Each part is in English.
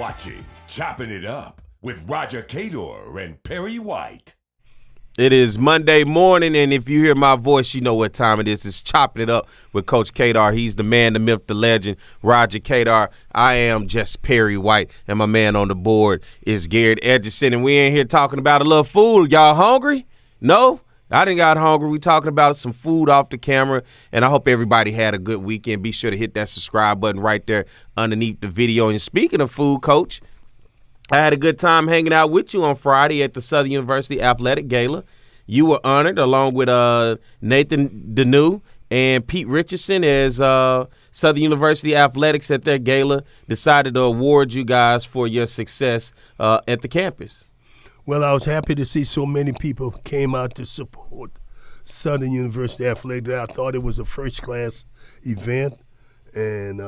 watching Chopping It Up with Roger Cador and Perry White. It is Monday morning, and if you hear my voice, you know what time it is. It's Chopping It Up with Coach Cador. He's the man, the myth, the legend, Roger Cador. I am just Perry White, and my man on the board is Garrett Edgerson, and we in here talking about a little food. Y'all hungry? No? I didn't got hungry. We talking about some food off the camera, and I hope everybody had a good weekend. Be sure to hit that subscribe button right there underneath the video. And speaking of food, Coach, I had a good time hanging out with you on Friday at the Southern University Athletic Gala. You were honored along with Nathan Deneau and Pete Richardson as Southern University Athletics at their gala decided to award you guys for your success at the campus. Well, I was happy to see so many people came out to support Southern University Athletics. I thought it was a first-class event, and,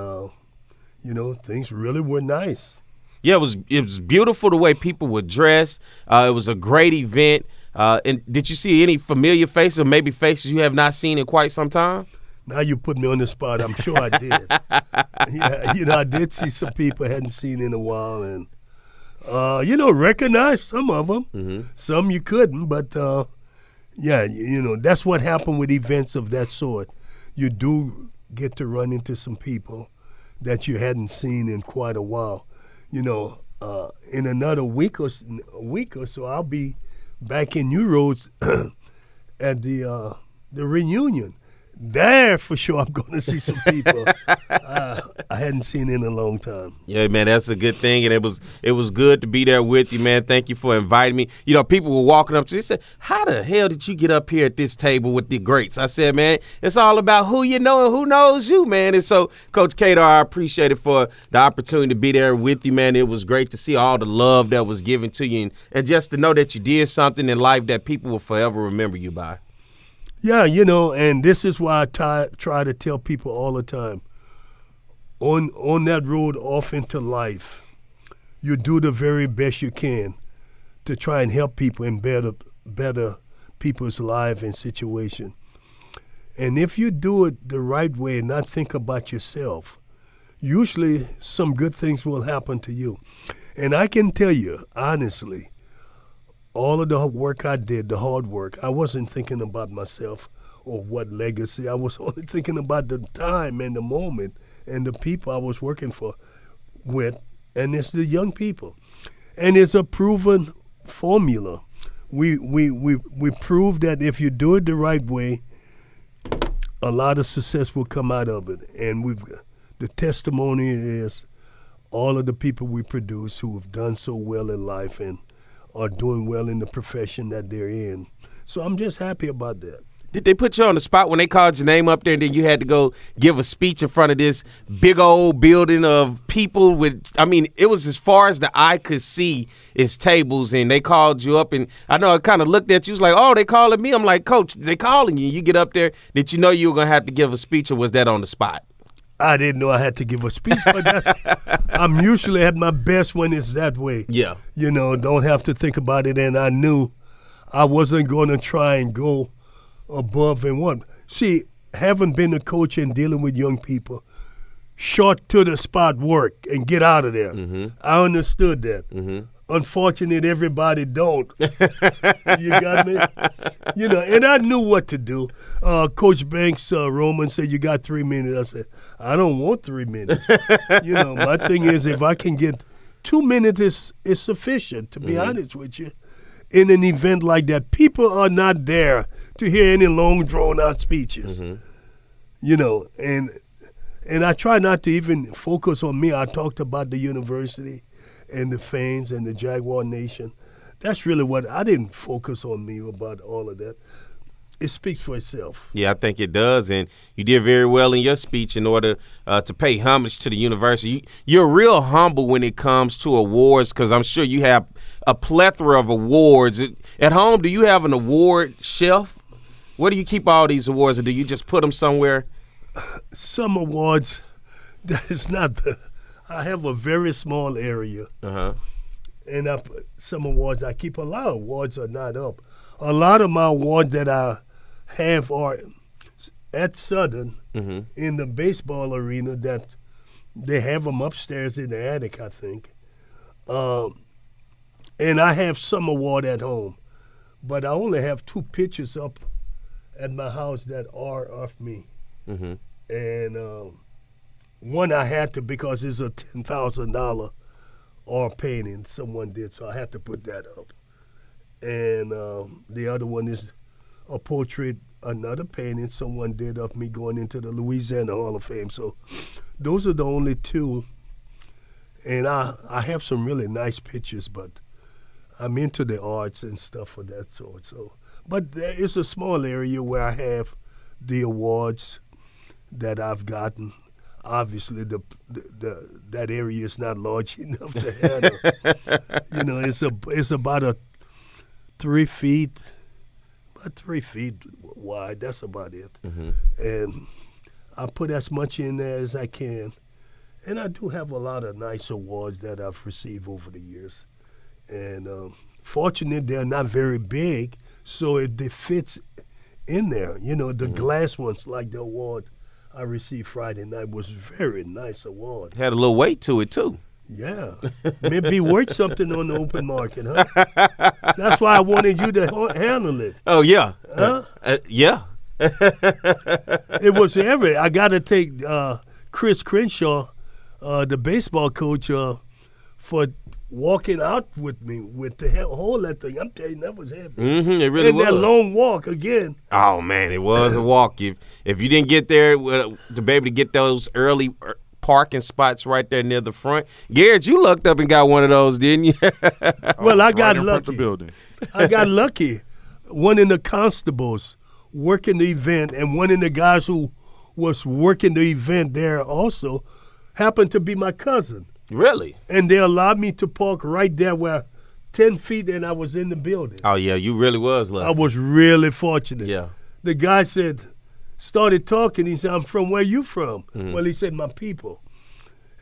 things really were nice. Yeah, it was beautiful the way people were dressed. It was a great event. And did you see any familiar faces or maybe faces you have not seen in quite some time? Now you put me on the spot. I'm sure I did. I did see some people I hadn't seen in a while, and recognize some of them. Mm-hmm. Some you couldn't, but that's what happened with events of that sort. You do get to run into some people that you hadn't seen in quite a while. In another week or so, I'll be back in New Roads at the reunion. There, for sure, I'm going to see some people I hadn't seen in a long time. Yeah, man, that's a good thing, and it was good to be there with you, man. Thank you for inviting me. People were walking up to me and said, how the hell did you get up here at this table with the greats? I said, man, it's all about who you know and who knows you, man. And so, Coach Cador, I appreciate it for the opportunity to be there with you, man. It was great to see all the love that was given to you and just to know that you did something in life that people will forever remember you by. Yeah, and this is why I try to tell people all the time. On that road off into life, you do the very best you can to try and help people and better people's life and situation. And if you do it the right way and not think about yourself, usually some good things will happen to you. And I can tell you, honestly, all of the work I did, the hard work, I wasn't thinking about myself or what legacy. I was only thinking about the time and the moment and the people I was working with, and it's the young people. And it's a proven formula. We proved that if you do it the right way, a lot of success will come out of it. And the testimony is all of the people we produce who have done so well in life and are doing well in the profession that they're in. So I'm just happy about that. Did they put you on the spot when they called your name up there and then you had to go give a speech in front of this big old building of people it was as far as the eye could see is tables, and they called you up, and I know I kind of looked at you, was like, oh, they calling me? I'm like, Coach, they calling you. You get up there. Did you know you were going to have to give a speech, or was that on the spot? I didn't know I had to give a speech, but I'm usually at my best when it's that way. Yeah. Don't have to think about it, and I knew I wasn't going to try and go above and one. See, having been a coach and dealing with young people, short to the spot work and get out of there. Mm-hmm. I understood that. Mm-hmm. Unfortunately, everybody don't. You got me? And I knew what to do. Coach Banks, Roman said, you got 3 minutes. I said, I don't want 3 minutes. My thing is, if I can get 2 minutes is sufficient, to be honest with you. In an event like that, people are not there to hear any long, drawn-out speeches. Mm-hmm. And I try not to even focus on me. I talked about the university and the fans and the Jaguar Nation. That's really what I didn't focus on me about all of that. It speaks for itself. Yeah, I think it does, and you did very well in your speech in order to pay homage to the university. You're real humble when it comes to awards, because I'm sure you have a plethora of awards. At home, do you have an award shelf? Where do you keep all these awards, or do you just put them somewhere? Some awards, that is not I have a very small area. Uh-huh. And some awards I keep. A lot of awards are not up. A lot of my awards that I have are at Southern in the baseball arena, that they have them upstairs in the attic, I think. And I have some award at home, but I only have 2 pictures up at my house that are of me. Mm-hmm. And one I had to because it's a $10,000 oil painting someone did, so I had to put that up. And the other one is a portrait, another painting someone did of me going into the Louisiana Hall of Fame. So those are the only 2. And I have some really nice pictures, but I'm into the arts and stuff of that sort. So, but there is a small area where I have the awards that I've gotten. Obviously, that area is not large enough to handle. You know, it's about 3 feet, about 3 feet wide. That's about it. Mm-hmm. And I put as much in there as I can. And I do have a lot of nice awards that I've received over the years. And fortunately, they're not very big, so it fits in there. You know, the glass ones, like the award I received Friday night, was very nice award. Had a little weight to it, too. Yeah. Maybe worth something on the open market, huh? That's why I wanted you to handle it. Oh, yeah. Huh? Yeah. It was I got to take Chris Crenshaw, the baseball coach, for walking out with me with the hold that thing. I'm telling you, that was heavy. Mm-hmm, it really and was. that long walk again. Oh, man, it was a walk. If you didn't get there to be able to get those early parking spots right there near the front. Garrett, you lucked up and got one of those, didn't you? Well, I got right in front of the lucky. building. I got lucky. One of the constables working the event and one of the guys who was working the event there also happened to be my cousin. Really? And they allowed me to park right there where 10 feet and I was in the building. Oh, yeah, you really was lucky. I was really fortunate. Yeah. The guy started talking. He said, I'm from where you from? Mm-hmm. Well, he said, my people.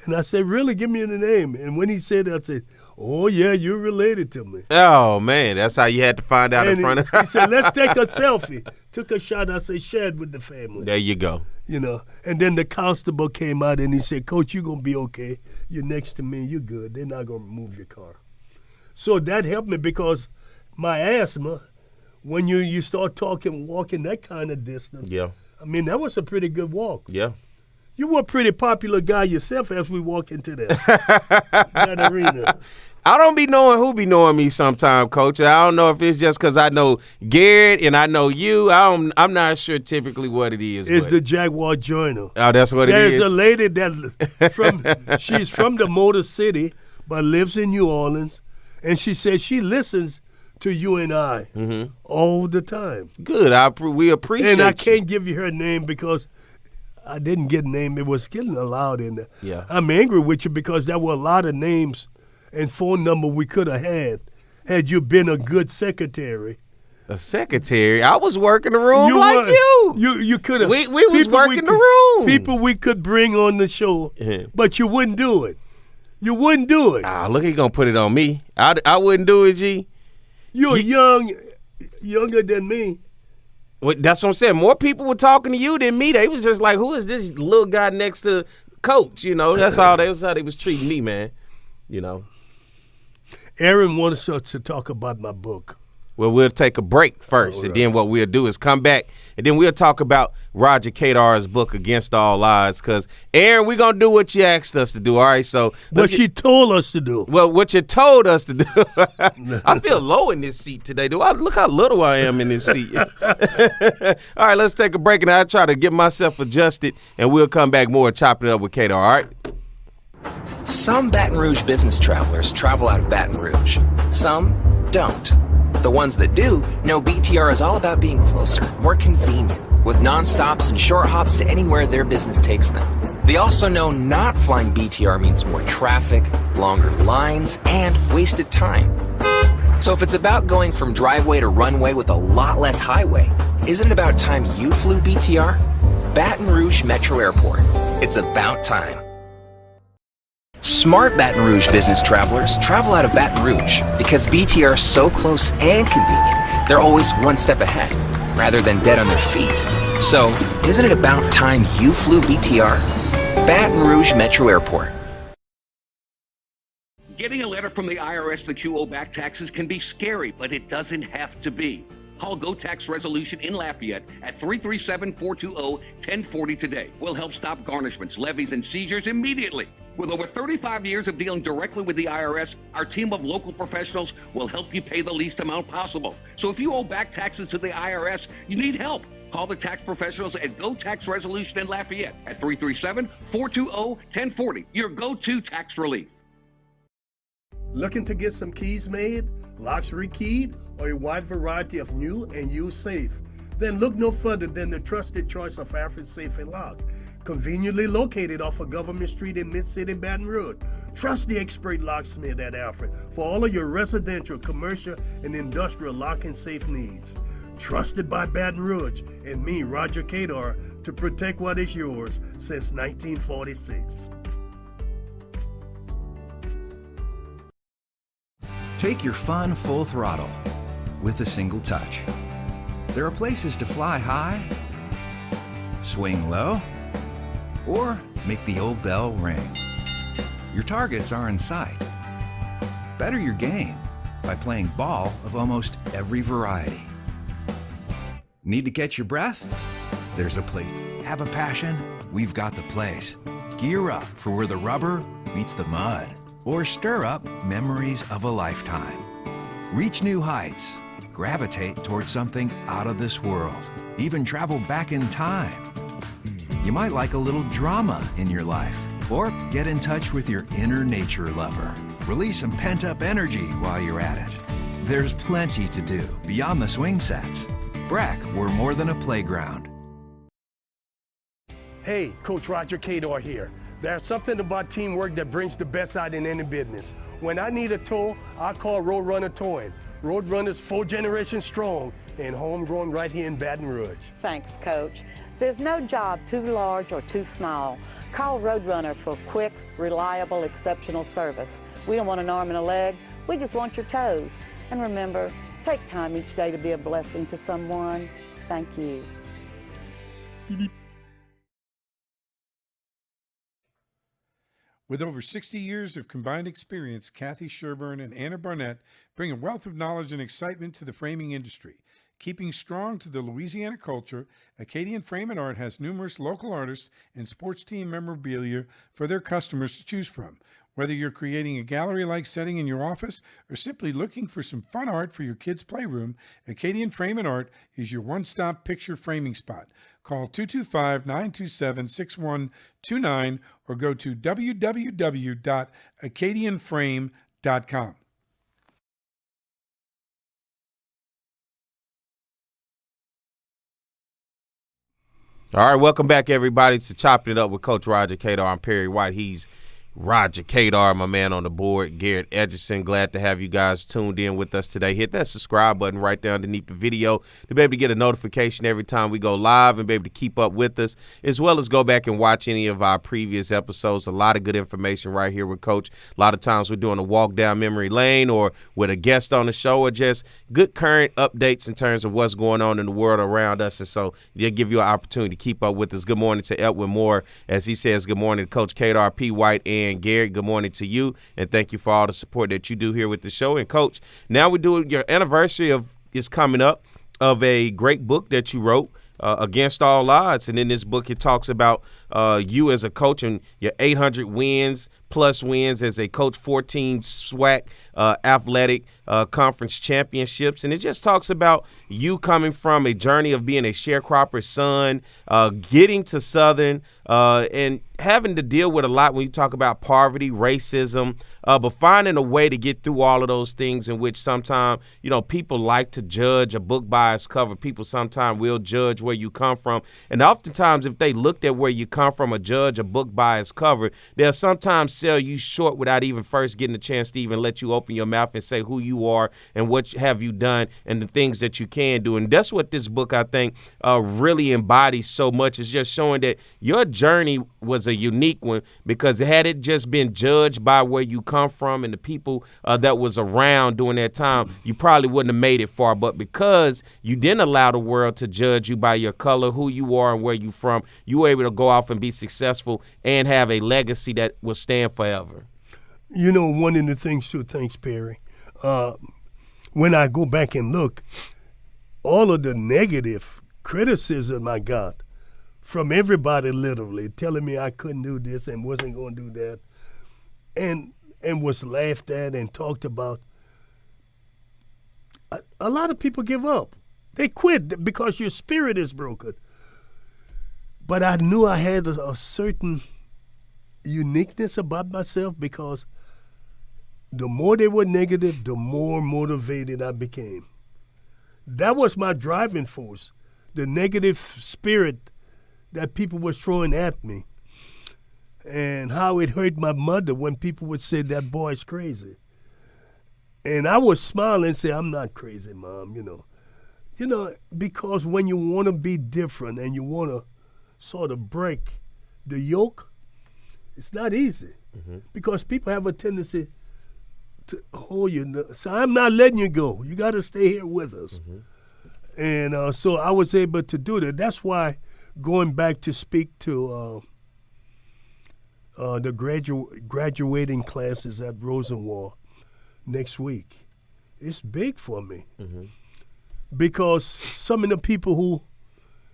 And I said, really? Give me the name. And when he said that, I said, oh, yeah, you're related to me. Oh, man, that's how you had to find out And in front of he said, let's take a selfie. Took a shot. I said, share it with the family. There you go. You know, and then the constable came out and he said, Coach, you're going to be okay. You're next to me. You're good. They're not going to move your car. So that helped me because my asthma, when you start walking that kind of distance, Yeah. I mean, that was a pretty good walk. Yeah. You were a pretty popular guy yourself as we walk into that arena. I don't be knowing who be knowing me sometime, Coach. I don't know if it's just because I know Garrett and I know you. I'm not sure typically what it is. It's the Jaguar Journal. Oh, that's what it is? There's a lady she's from the Motor City but lives in New Orleans, and she says she listens to you and I all the time. Good. We appreciate And I you. can't give you her name because I didn't get a name. It was getting allowed in there. Yeah. I'm angry with you because there were a lot of names and phone number we could have had you been a good secretary. A secretary? I was working the room You could have. We was working the room. People we could bring on the show, but you wouldn't do it. You wouldn't do it. Ah, look, he gonna put it on me. I wouldn't do it, G. You're younger than me. Well, that's what I'm saying. More people were talking to you than me. They was just like, who is this little guy next to Coach? You know, that's all. That's how they was treating me, man. You know. Aaron wants us to talk about my book. Well, we'll take a break first, and then what we'll do is come back, and then we'll talk about Roger Cador's book, Against All Odds, because, Aaron, we're going to do what you asked us to do, all right? So What she told us to do. Well, what you told us to do. I feel low in this seat today. Look how little I am in this seat. All right, let's take a break, and I'll try to get myself adjusted, and we'll come back more chopping it up with Cador, all right? Some Baton Rouge business travelers travel out of Baton Rouge. Some don't. The ones that do know BTR is all about being closer, more convenient, with non-stops and short hops to anywhere their business takes them. They also know not flying BTR means more traffic, longer lines, and wasted time. So if it's about going from driveway to runway with a lot less highway, isn't it about time you flew BTR? Baton Rouge Metro Airport. It's about time. Smart Baton Rouge business travelers travel out of Baton Rouge because BTR is so close and convenient, they're always one step ahead, rather than dead on their feet. So, isn't it about time you flew BTR? Baton Rouge Metro Airport. Getting a letter from the IRS that you owe back taxes can be scary, but it doesn't have to be. Call Go Tax Resolution in Lafayette at 337-420-1040 today. We'll help stop garnishments, levies, and seizures immediately. With over 35 years of dealing directly with the IRS, our team of local professionals will help you pay the least amount possible. So if you owe back taxes to the IRS, you need help. Call the tax professionals at Go Tax Resolution in Lafayette at 337-420-1040. Your go-to tax relief. Looking to get some keys made, locks rekeyed, or a wide variety of new and used safe? Then look no further than the trusted choice of Alfred Safe and Lock. Conveniently located off of Government Street in Mid-City, Baton Rouge. Trust the expert locksmith at Alfred for all of your residential, commercial, and industrial lock and safe needs. Trusted by Baton Rouge and me, Roger Cador, to protect what is yours since 1946. Take your fun full throttle with a single touch. There are places to fly high, swing low, or make the old bell ring. Your targets are in sight. Better your game by playing ball of almost every variety. Need to catch your breath? There's a place. Have a passion? We've got the place. Gear up for where the rubber meets the mud. Or stir up memories of a lifetime. Reach new heights. Gravitate towards something out of this world. Even travel back in time. You might like a little drama in your life. Or get in touch with your inner nature lover. Release some pent-up energy while you're at it. There's plenty to do beyond the swing sets. Brack, we're more than a playground. Hey, Coach Roger Cador here. There's something about teamwork that brings the best out in any business. When I need a tow, I call Roadrunner Towing. Roadrunner's 4 generations strong and homegrown right here in Baton Rouge. Thanks, Coach. There's no job too large or too small. Call Roadrunner for quick, reliable, exceptional service. We don't want an arm and a leg. We just want your toes. And remember, take time each day to be a blessing to someone. Thank you. With over 60 years of combined experience, Kathy Sherburne and Anna Barnett bring a wealth of knowledge and excitement to the framing industry. Keeping strong to the Louisiana culture, Acadian Frame and Art has numerous local artists and sports team memorabilia for their customers to choose from. Whether you're creating a gallery-like setting in your office or simply looking for some fun art for your kids' playroom, Acadian Frame and Art is your one-stop picture framing spot. Call 225-927-6129 or go to www.acadianframe.com. All right, welcome back, everybody, to Chopping It Up with Coach Roger Cador. I'm Perry White. He's Roger Cador, my man on the board. Garrett Edgerson, glad to have you guys tuned in with us today. Hit that subscribe button right there underneath the video to be able to get a notification every time we go live and be able to keep up with us, as well as go back and watch any of our previous episodes. A lot of good information right here with Coach. A lot of times we're doing a walk down memory lane or with a guest on the show, or just good current updates in terms of what's going on in the world around us. And so they'll give you an opportunity to keep up with us. Good morning to Edwin Moore, as he says good morning to Coach Cador, P. White, and Gary, good morning to you, and thank you for all the support that you do here with the show. And Coach, now we're doing your anniversary is coming up of a great book that you wrote, Against All Odds. And in this book, it talks about you as a coach and your 800 wins plus wins as a coach, 14 SWAC athletic conference championships. And it just talks about you coming from a journey of being a sharecropper's son, getting to Southern, and having to deal with a lot when you talk about poverty, racism, but finding a way to get through all of those things, in which sometimes, people like to judge a book by its cover. People sometimes will judge where you come from. And oftentimes, if they looked at where you come from or judge a book by its cover, they'll sometimes sell you short without even first getting a chance to even let you open your mouth and say who you are and what have you done and the things that you can do. And that's what this book, I think, really embodies so much. It's just showing that your journey was a unique one, because had it just been judged by where you come from and the people that was around during that time, you probably wouldn't have made it far. But because you didn't allow the world to judge you by your color, who you are, and where you from, you were able to go off and be successful and have a legacy that will stand forever. You know, one of the things too, thanks, Perry, when I go back and look, all of the negative criticism I got from everybody literally telling me I couldn't do this and wasn't going to do that and was laughed at and talked about, a lot of people give up. They quit because your spirit is broken. But I knew I had a certain uniqueness about myself because the more they were negative, the more motivated I became. That was my driving force, the negative spirit that people was throwing at me, and how it hurt my mother when people would say, that boy's crazy. And I would smile and say, I'm not crazy, Mom, You know, because when you want to be different and you want to sort of break the yoke, it's not easy. Because people have a tendency to hold you. So I'm not letting you go. You got to stay here with us. And so I was able to do that. That's why going back to speak to the graduating classes at Rosenwald next week, it's big for me. Because some of the people who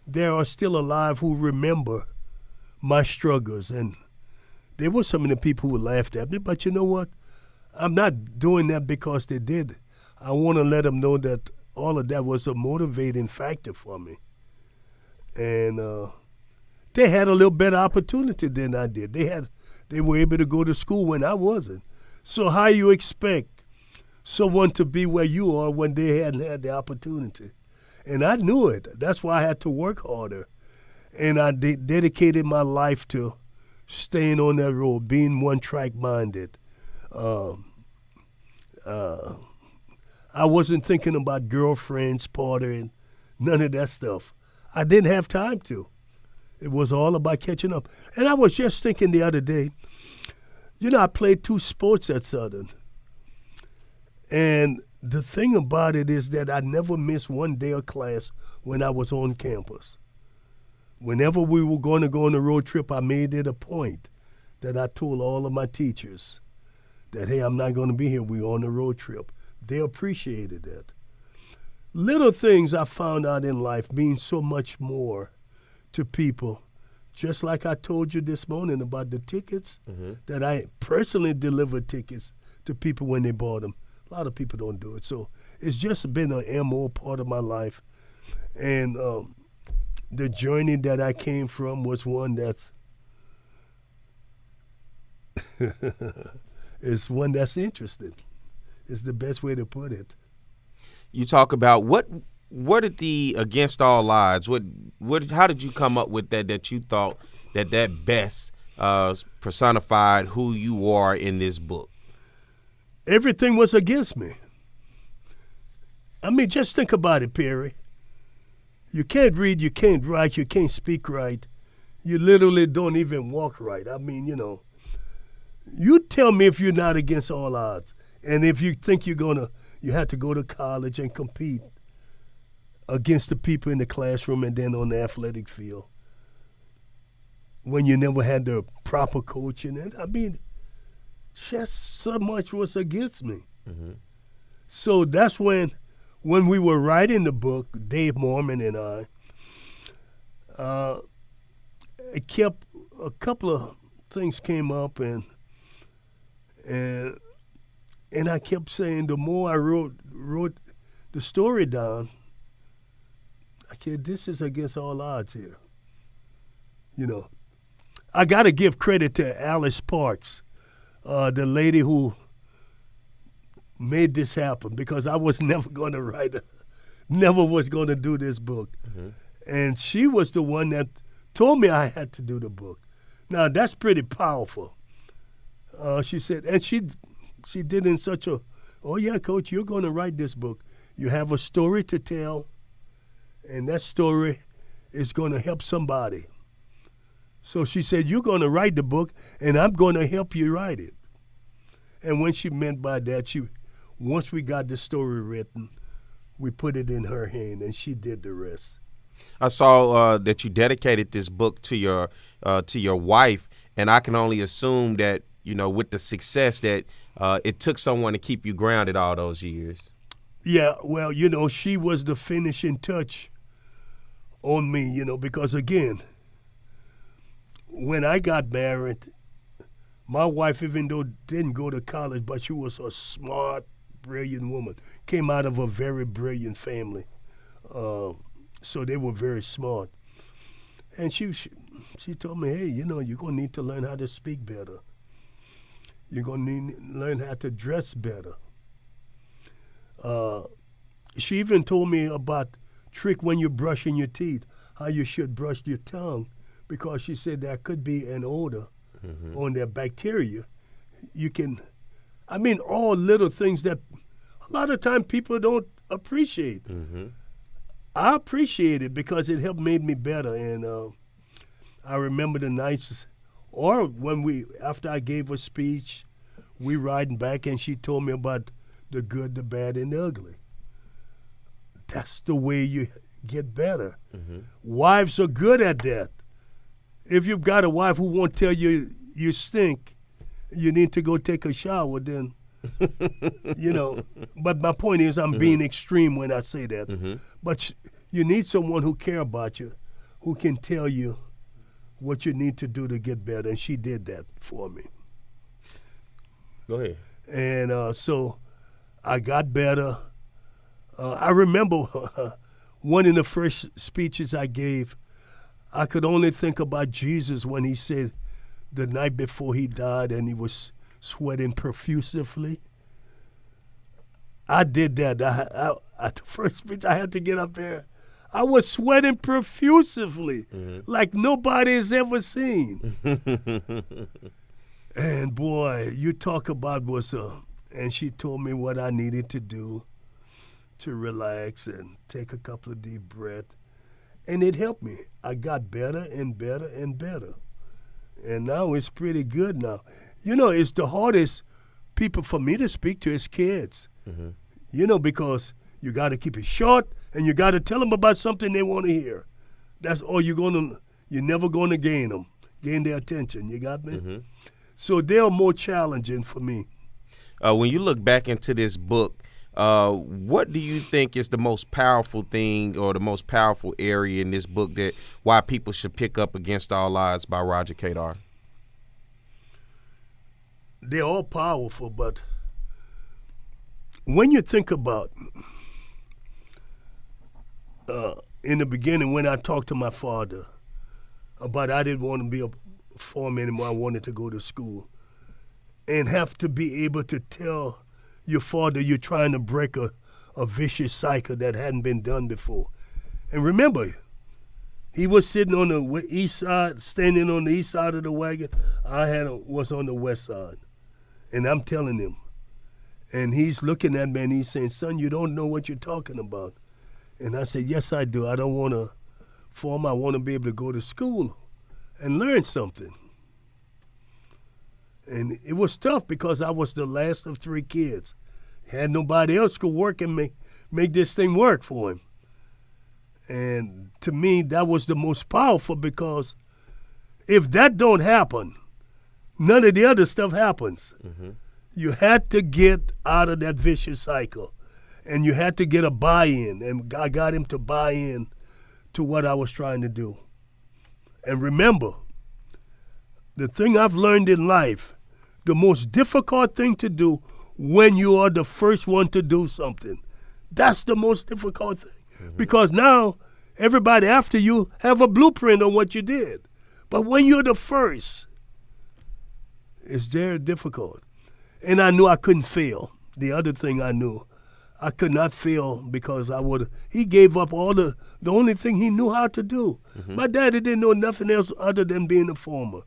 there are still alive who remember my struggles, and there were some of the people who laughed at me, but you know what? I'm not doing that because they did. I want to let them know that all of that was a motivating factor for me. And they had a little better opportunity than I did. They were able to go to school when I wasn't. So how you expect someone to be where you are when they hadn't had the opportunity? And I knew it. That's why I had to work harder. And I dedicated my life to staying on that road, being one-track minded. I wasn't thinking about girlfriends, partying, none of that stuff. I didn't have time to. It was all about catching up. And I was just thinking the other day, I played 2 sports at Southern. And the thing about it is that I never missed one day of class when I was on campus. Whenever we were going to go on a road trip, I made it a point that I told all of my teachers that, hey, I'm not going to be here. We're on a road trip. They appreciated that. Little things I found out in life mean so much more to people. Just like I told you this morning about the tickets, that I personally delivered tickets to people when they bought them. A lot of people don't do it. So it's just been an MO part of my life. And the journey that I came from was one that's is one that's interesting. Is the best way to put it. You talk about what did the Against All Odds, how did you come up with that you thought that best personified who you are in this book? Everything was against me. I mean, just think about it, Perry. You can't read, you can't write, you can't speak right. You literally don't even walk right. I mean, you tell me if you're not against all odds. And if you think you have to go to college and compete against the people in the classroom and then on the athletic field when you never had the proper coaching. And I mean, just so much was against me. So that's when we were writing the book, Dave Mormon and I, it kept a couple of things came up and I kept saying the more I wrote the story down, this is against all odds here. I got to give credit to Alice Parks, the lady who made this happen, because I was never going to write never was going to do this book. And she was the one that told me I had to do the book. Now, that's pretty powerful. She said, and she did in such a, oh, yeah, Coach, you're going to write this book. You have a story to tell, and that story is going to help somebody. So she said, you're going to write the book, and I'm going to help you write it. And when she meant by that, once we got the story written, we put it in her hand, and she did the rest. I saw that you dedicated this book to your wife, and I can only assume that you know, with the success that it took someone to keep you grounded all those years? Yeah, well, you know, she was the finishing touch on me, you know, because again, when I got married, my wife, even though didn't go to college, but she was a smart, brilliant woman, came out of a very brilliant family. So they were very smart. And she told me, hey, you know, you're going to need to learn how to speak better. You're going to need to learn how to dress better. She even told me about trick when you're brushing your teeth, how you should brush your tongue, because she said there could be an odor on their bacteria. You can, I mean, all little things that a lot of time people don't appreciate. I appreciate it because it helped made me better. And I remember the nights, or when after I gave a speech, we riding back and she told me about the good, the bad, and the ugly. That's the way you get better. Wives are good at that. If you've got a wife who won't tell you you stink, you need to go take a shower, then, you know. But my point is I'm being extreme when I say that. But you need someone who care about you, who can tell you what you need to do to get better, and she did that for me. Go ahead. And so I got better. I remember one of the first speeches I gave, I could only think about Jesus when he said the night before he died and he was sweating profusely. I did that. At the first speech, I had to get up there. I was sweating profusely, like nobody's ever seen. And boy, you talk about and she told me what I needed to do to relax and take a couple of deep breaths. And it helped me. I got better and better and better. And now it's pretty good now. You know, it's the hardest people for me to speak to is kids. You know, because you got to keep it short and you got to tell them about something they want to hear. That's all you're never going to gain their attention. You got me? So they're more challenging for me. When you look back into this book, what do you think is the most powerful thing or the most powerful area in this book that why people should pick up Against All Odds by Roger Cador? They're all powerful, but when you think about in the beginning when I talked to my father about I didn't want to be a farmer anymore, I wanted to go to school, and have to be able to tell your father you're trying to break a vicious cycle that hadn't been done before. And remember, he was sitting on the east side, standing on the east side of the wagon. Was on the west side. And I'm telling him. And he's looking at me and he's saying, son, you don't know what you're talking about. And I said, yes, I do. I don't want to farm. I want to be able to go to school and learn something. And it was tough because I was the last of 3 kids. Had nobody else could work and make this thing work for him. And to me, that was the most powerful because if that don't happen, none of the other stuff happens. You had to get out of that vicious cycle. And you had to get a buy-in. And I got him to buy in to what I was trying to do. And remember, the thing I've learned in life, the most difficult thing to do when you are the first one to do something. That's the most difficult thing. Because now everybody after you have a blueprint on what you did. But when you're the first, it's very difficult. And I knew I couldn't fail. The other thing I knew, I could not fail because he gave up the only thing he knew how to do. My daddy didn't know nothing else other than being a farmer.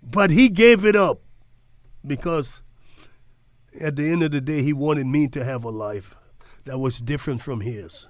But he gave it up because at the end of the day, he wanted me to have a life that was different from his.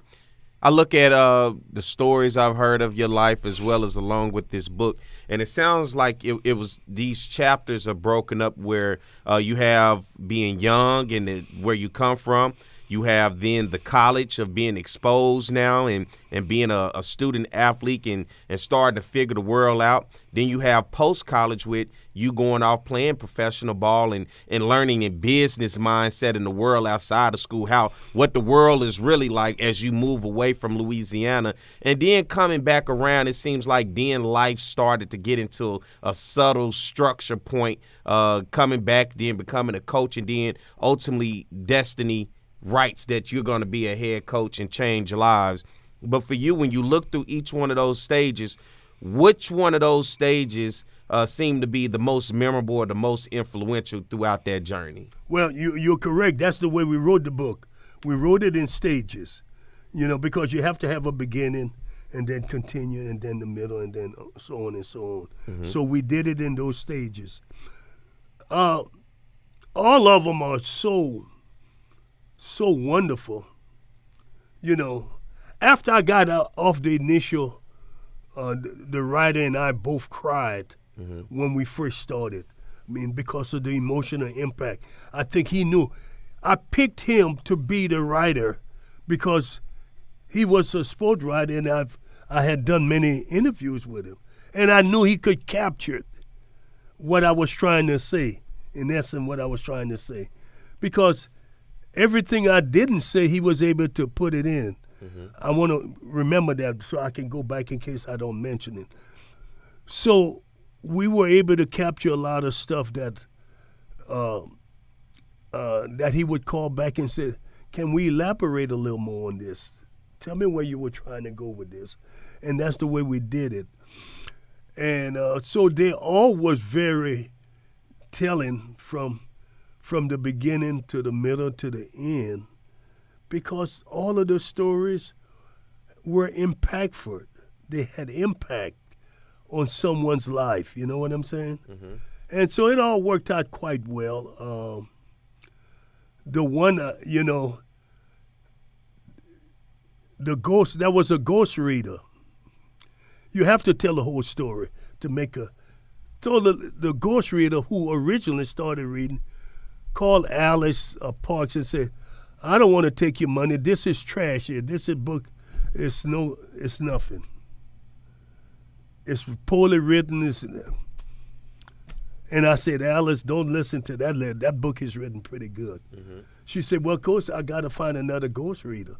I look at the stories I've heard of your life as well as along with this book, and it sounds like it was these chapters are broken up where you have being young and where you come from. You have then the college of being exposed now and being a student athlete and starting to figure the world out. Then you have post-college with you going off playing professional ball and learning in business mindset in the world outside of school, what the world is really like as you move away from Louisiana. And then coming back around, it seems like then life started to get into a subtle structure point, coming back, then becoming a coach, and then ultimately destiny writes that you're going to be a head coach and change lives. But for you, when you look through each one of those stages, which one of those stages seemed to be the most memorable or the most influential throughout that journey? Well, you're correct. That's the way we wrote the book. We wrote it in stages, because you have to have a beginning and then continue and then the middle and then so on and so on. Mm-hmm. So we did it in those stages. All of them are so wonderful. After I got off the initial, the writer and I both cried when we first started. Because of the emotional impact. I think he knew. I picked him to be the writer because he was a sport writer, and I had done many interviews with him, and I knew he could capture what I was trying to say. In essence, what I was trying to say, because everything I didn't say, he was able to put it in. Mm-hmm. I want to remember that so I can go back in case I don't mention it. So we were able to capture a lot of stuff that that he would call back and say, can we elaborate a little more on this? Tell me where you were trying to go with this. And that's the way we did it. And so they all was very telling from the beginning to the middle to the end, because all of the stories were impactful. They had impact on someone's life, you know what I'm saying? Mm-hmm. And so it all worked out quite well. The one, the ghost, that was a ghost reader. You have to tell the whole story to make a. So the ghost reader who originally started reading called Alice Parks and said, I don't want to take your money. This is trash here. This is book. It's nothing. It's poorly written. And I said, Alice, don't listen to that. That book is written pretty good. Mm-hmm. She said, well, Coach, I got to find another ghost reader.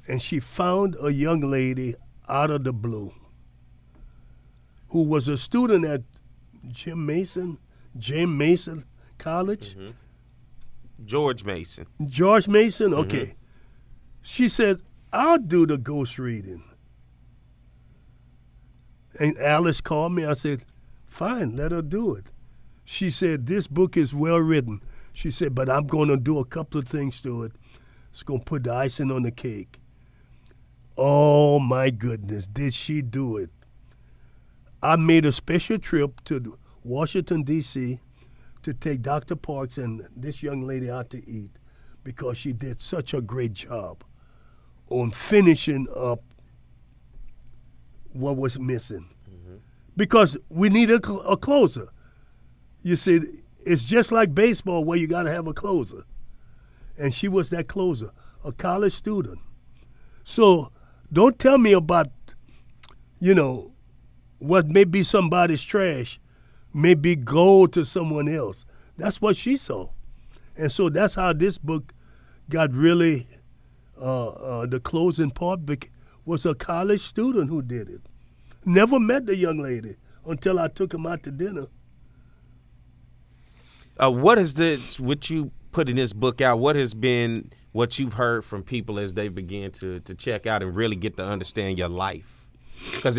And she found a young lady out of the blue who was a student at Jim Mason College. Mm-hmm. George Mason. George Mason? Okay. Mm-hmm. She said, I'll do the ghost reading. And Alice called me. I said, fine, let her do it. She said, this book is well written. She said, but I'm going to do a couple of things to it. It's going to put the icing on the cake. Oh, my goodness, did she do it. I made a special trip to Washington, D.C. to take Dr. Parks and this young lady out to eat because she did such a great job on finishing up what was missing. Mm-hmm. Because we need a closer. You see, it's just like baseball where you got to have a closer. And she was that closer, a college student. So don't tell me about, what may be somebody's trash may be gold to someone else. That's what she saw. And so that's how this book got really, the closing part was a college student who did it. Never met the young lady until I took him out to dinner. What you put in this book out, what has been what you've heard from people as they begin to check out and really get to understand your life? Because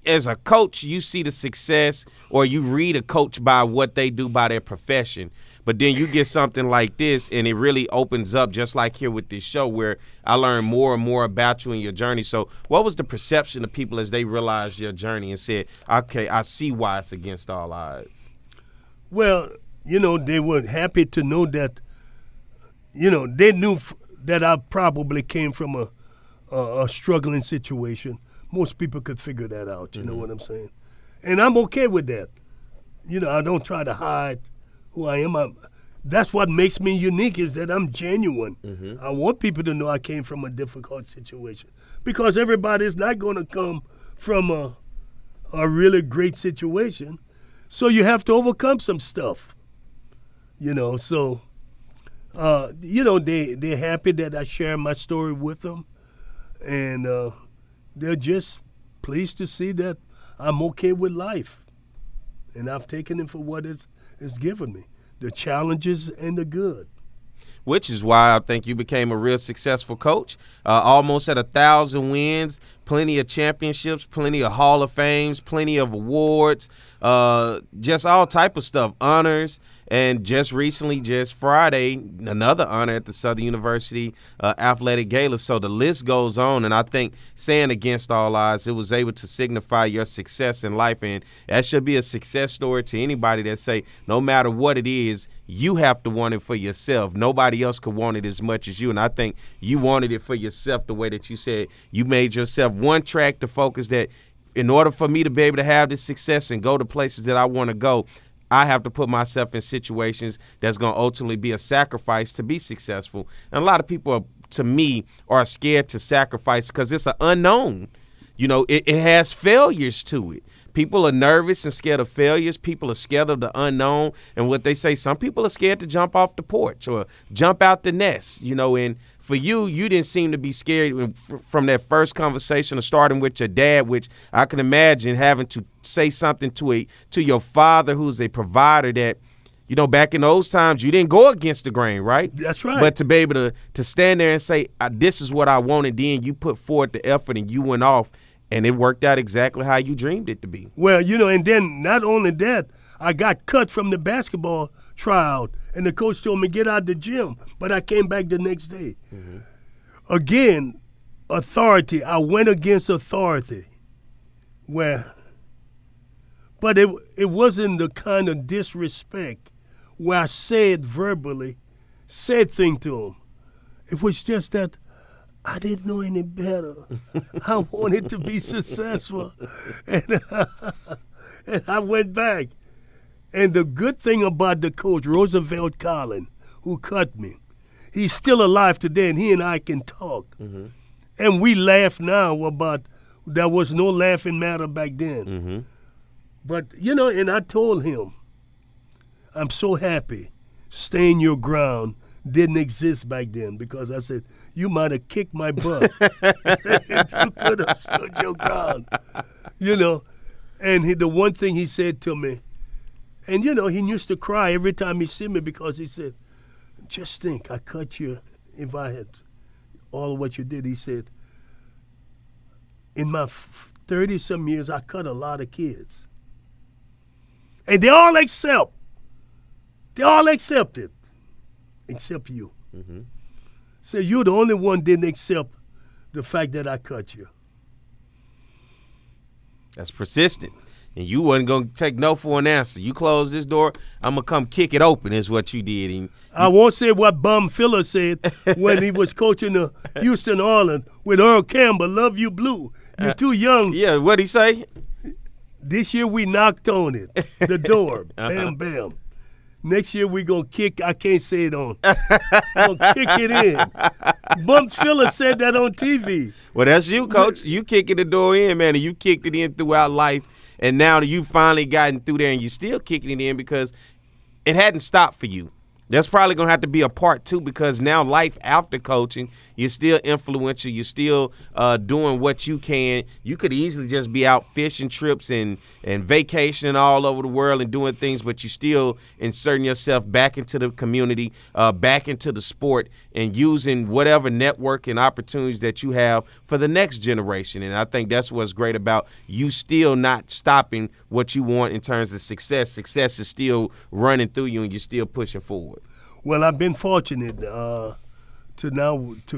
as a coach, you see the success or you read a coach by what they do by their profession. But then you get something like this and it really opens up, just like here with this show, where I learn more and more about you and your journey. So what was the perception of people as they realized your journey and said, okay, I see why it's against all odds? Well, they were happy to know that, they knew that I probably came from a struggling situation. Most people could figure that out, you know what I'm saying? And I'm okay with that. I don't try to hide who I am. that's what makes me unique is that I'm genuine. I want people to know I came from a difficult situation because everybody's not going to come from a really great situation. So you have to overcome some stuff, So, they're happy that I share my story with them, and they're just pleased to see that I'm okay with life, and I've taken it for what it's given me, the challenges and the good. Which is why I think you became a real successful coach. Almost at 1,000 wins, plenty of championships, plenty of Hall of Fames, plenty of awards, just all type of stuff, honors. And just recently, just Friday, another honor at the Southern University Athletic Gala. So the list goes on, and I think saying against all odds, it was able to signify your success in life, and that should be a success story to anybody that say no matter what it is, you have to want it for yourself. Nobody else could want it as much as you, and I think you wanted it for yourself the way that you said you made yourself one track to focus that in order for me to be able to have this success and go to places that I want to go, I have to put myself in situations that's going to ultimately be a sacrifice to be successful. And a lot of people, to me, are scared to sacrifice because it's an unknown. It has failures to it. People are nervous and scared of failures. People are scared of the unknown. And what they say, some people are scared to jump off the porch or jump out the nest, and for you didn't seem to be scared from that first conversation of starting with your dad, which I can imagine having to say something to your father who's a provider that, back in those times, you didn't go against the grain, right? That's right. But to be able to stand there and say, this is what I wanted, then you put forth the effort and you went off, and it worked out exactly how you dreamed it to be. Well, and then not only that, I got cut from the basketball tryout, and the coach told me get out the gym, but I came back the next day. Again, authority. I went against authority. But it wasn't the kind of disrespect where I said things to him. It was just that I didn't know any better. I wanted to be successful, and I went back. And the good thing about the coach, Roosevelt Collins, who cut me, he's still alive today, and he and I can talk. And we laugh now about there was no laughing matter back then. But, and I told him, I'm so happy staying your ground didn't exist back then because I said, you might have kicked my butt if you could have stood your ground. And the one thing he said to me, and, he used to cry every time he see me because he said, just think, I cut you if I had all of what you did. He said, in my 30-some years, I cut a lot of kids. And they all accept. They all accept it, except you. So you're the only one didn't accept the fact that I cut you. That's persistent. And you wasn't going to take no for an answer. You close this door, I'm going to come kick it open is what you did. And I won't say what Bum Filler said when he was coaching the Houston Oilers with Earl Campbell, love you blue. You're too young. Yeah, what'd he say? This year we knocked on it, the door, bam, bam. Next year we going to kick, I can't say it on. Going to kick it in. Bum Filler said that on TV. Well, that's you, Coach. You kicking the door in, man, and you kicked it in throughout life. And now you finally gotten through there and you're still kicking it in because it hadn't stopped for you. That's probably going to have to be a part two because now life after coaching, you're still influential. You're still doing what you can. You could easily just be out fishing trips and vacationing all over the world and doing things, but you're still inserting yourself back into the community, back into the sport, and using whatever network and opportunities that you have for the next generation. And I think that's what's great about you still not stopping what you want in terms of success. Success is still running through you and you're still pushing forward. Well, I've been fortunate to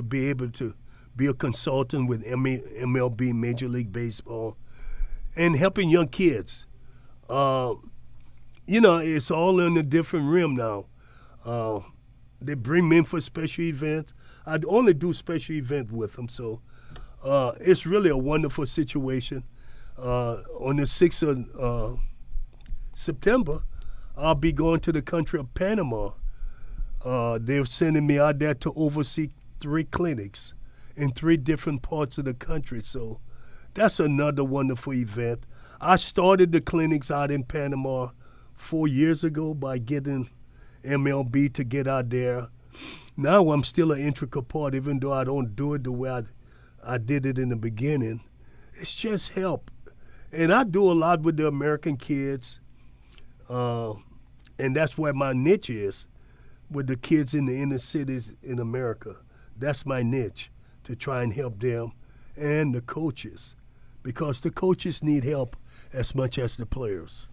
be able to be a consultant with MLB, Major League Baseball, and helping young kids. It's all in a different realm now. They bring me in for special events. I only do special events with them, so it's really a wonderful situation. On the 6th of September, I'll be going to the country of Panama They're sending me out there to oversee 3 clinics in 3 different parts of the country. So that's another wonderful event. I started the clinics out in Panama 4 years ago by getting MLB to get out there. Now I'm still an intricate part, even though I don't do it the way I did it in the beginning. It's just help. And I do a lot with the American kids, and that's where my niche is, with the kids in the inner cities in America. That's my niche, to try and help them and the coaches, because the coaches need help as much as the players.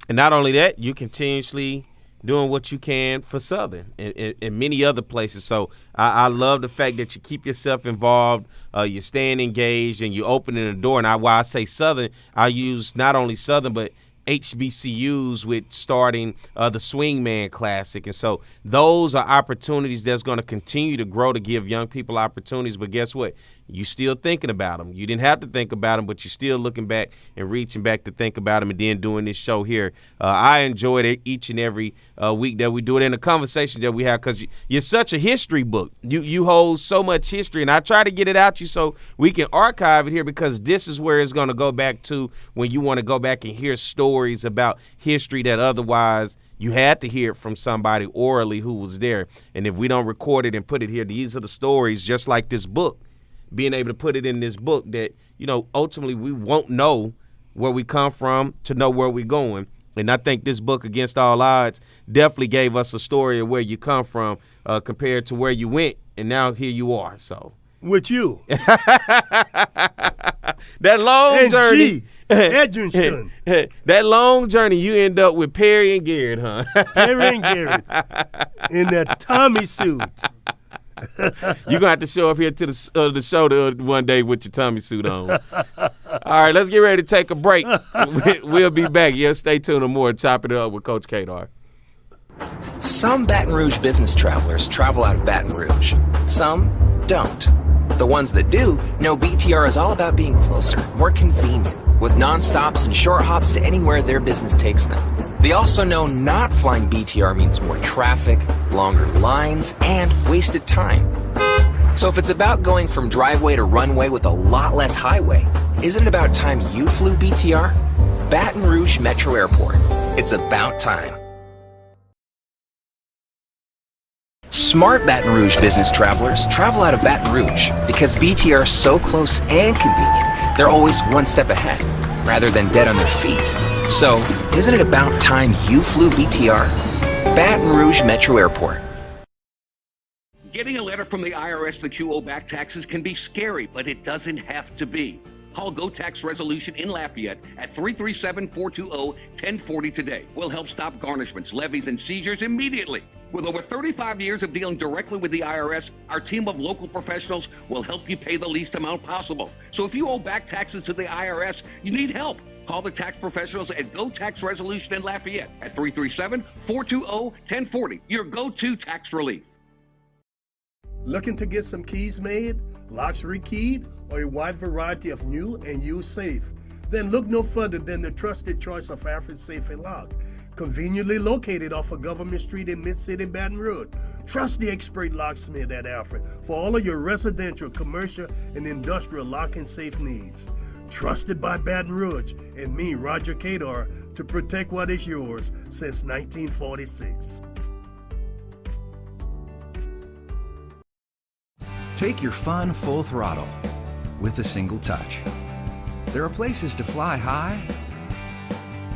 And not only that, you continuously doing what you can for Southern and many other places. So I love the fact that you keep yourself involved, you're staying engaged, and you're opening the door. And while I say Southern, I use not only Southern but HBCUs with starting the Swingman Classic. And so those are opportunities that's going to continue to grow to give young people opportunities. But guess what? You still thinking about them. You didn't have to think about them, but you're still looking back and reaching back to think about them, and then doing this show here. I enjoyed it each and every week that we do it, and the conversations that we have, because you're such a history book. You hold so much history, and I try to get it out you so we can archive it here, because this is where it's going to go back to when you want to go back and hear stories about history that otherwise you had to hear it from somebody orally who was there. And if we don't record it and put it here, these are the stories, just like this book. Being able to put it in this book that, ultimately we won't know where we come from to know where we're going. And I think this book, Against All Odds, definitely gave us a story of where you come from compared to where you went. And now here you are. So with you. That long journey. Edgerton. That long journey, you end up with Perry and Garrett, huh? Perry and Garrett in that Tommy suit. You're going to have to show up here to the show one day with your Tommy suit on. All right, let's get ready to take a break. We'll be back. Yeah, stay tuned to more Chopping It Up with Coach Cador. Some Baton Rouge business travelers travel out of Baton Rouge. Some don't. The ones that do know BTR is all about being closer, more convenient, with nonstops and short hops to anywhere their business takes them. They also know not flying BTR means more traffic, longer lines, and wasted time. So if it's about going from driveway to runway with a lot less highway, isn't it about time you flew BTR? Baton Rouge Metro Airport. It's about time. Smart Baton Rouge business travelers travel out of Baton Rouge because BTR is so close and convenient, they're always one step ahead, rather than dead on their feet. So, isn't it about time you flew BTR? Baton Rouge Metro Airport. Getting a letter from the IRS that you owe back taxes can be scary, but it doesn't have to be. Call Go Tax Resolution in Lafayette at 337-420-1040 today. We'll help stop garnishments, levies, and seizures immediately. With over 35 years of dealing directly with the IRS, our team of local professionals will help you pay the least amount possible. So if you owe back taxes to the IRS, you need help. Call the tax professionals at Go Tax Resolution in Lafayette at 337-420-1040. Your go-to tax relief. Looking to get some keys made, locks rekeyed, or a wide variety of new and used safe? Then look no further than the trusted choice of Alfred Safe & Lock. Conveniently located off of Government Street in Mid-City, Baton Rouge. Trust the expert locksmith at Alfred for all of your residential, commercial, and industrial lock and safe needs. Trusted by Baton Rouge and me, Roger Cador, to protect what is yours since 1946. Take your fun full throttle with a single touch. There are places to fly high,